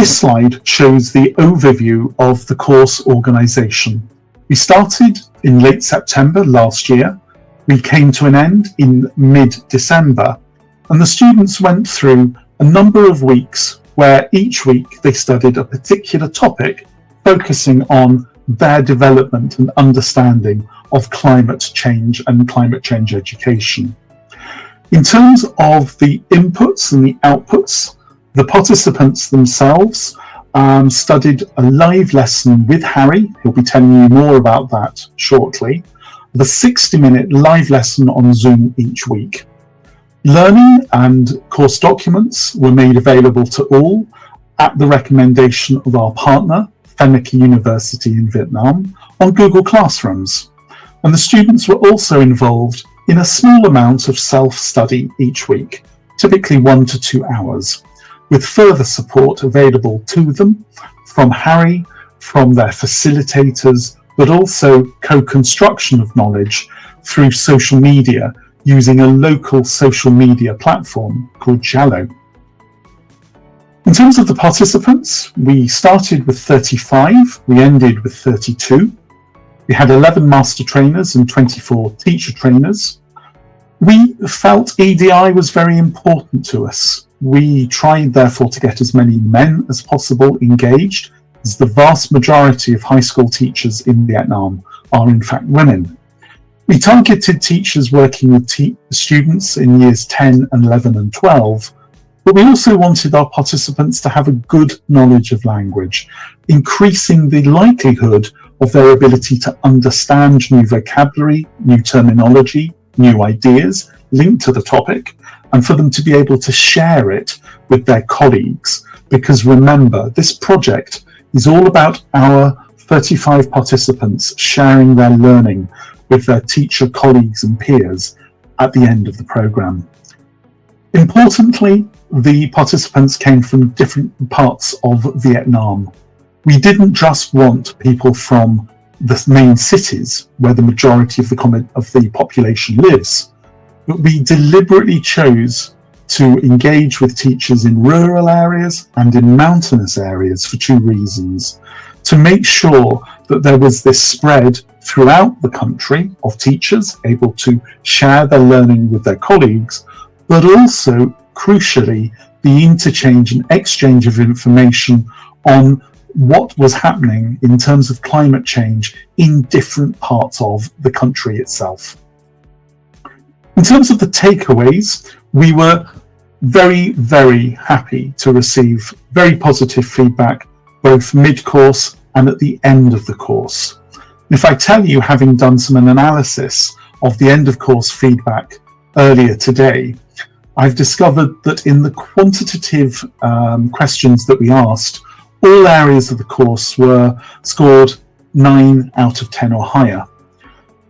this slide shows the overview of the course organisation. We started in late September last year. We came to an end in mid-December, and the students went through a number of weeks where each week they studied a particular topic, focusing on their development and understanding of climate change and climate change education. In terms of the inputs and the outputs, the participants themselves studied a live lesson with Harry. He'll be telling you more about that shortly. The 60-minute live lesson on Zoom each week. Learning and course documents were made available to all at the recommendation of our partner, Phenneke University in Vietnam, on Google Classrooms. And the students were also involved in a small amount of self-study each week, typically 1 to 2 hours, with further support available to them from Harry, from their facilitators, but also co-construction of knowledge through social media using a local social media platform called Jallo. In terms of the participants, we started with 35, we ended with 32. We had 11 master trainers and 24 teacher trainers. We felt EDI was very important to us. We tried, therefore, to get as many men as possible engaged, as the vast majority of high school teachers in Vietnam are in fact women. We targeted teachers working with students in years 10, 11 and 12, but we also wanted our participants to have a good knowledge of language, increasing the likelihood of their ability to understand new vocabulary, new terminology, new ideas linked to the topic, and for them to be able to share it with their colleagues. Because remember, this project is all about our 35 participants sharing their learning with their teacher, colleagues and peers at the end of the programme. Importantly, the participants came from different parts of Vietnam. We didn't just want people from the main cities where the majority of the population lives, but we deliberately chose to engage with teachers in rural areas and in mountainous areas for 2 reasons. To make sure that there was this spread throughout the country of teachers able to share their learning with their colleagues, but also, crucially, the interchange and exchange of information on what was happening in terms of climate change in different parts of the country itself. In terms of the takeaways, we were very, very happy to receive very positive feedback, both mid-course and at the end of the course. If I tell you, having done some analysis of the end of course feedback earlier today, I've discovered that in the quantitative questions that we asked, all areas of the course were scored 9 out of 10 or higher.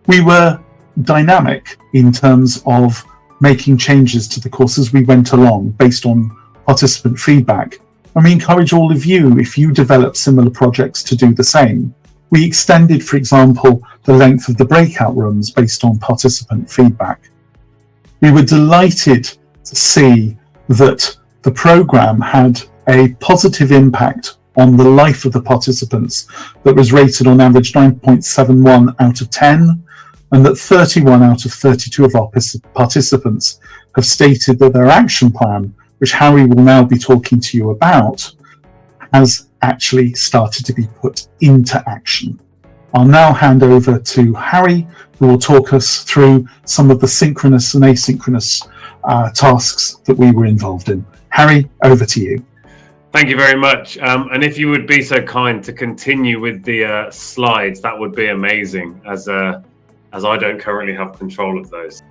We were dynamic in terms of making changes to the course as we went along based on participant feedback. And we encourage all of you, if you develop similar projects, to do the same. We extended, for example, the length of the breakout rooms based on participant feedback. We were delighted to see that the programme had a positive impact on the life of the participants that was rated on average 9.71 out of 10, and that 31 out of 32 of our participants have stated that their action plan, which Harry will now be talking to you about, has actually started to be put into action. I'll now hand over to Harry, who will talk us through some of the synchronous and asynchronous tasks that we were involved in. Harry, over to you. Thank you very much. And if you would be so kind to continue with the slides, that would be amazing, as I don't currently have control of those.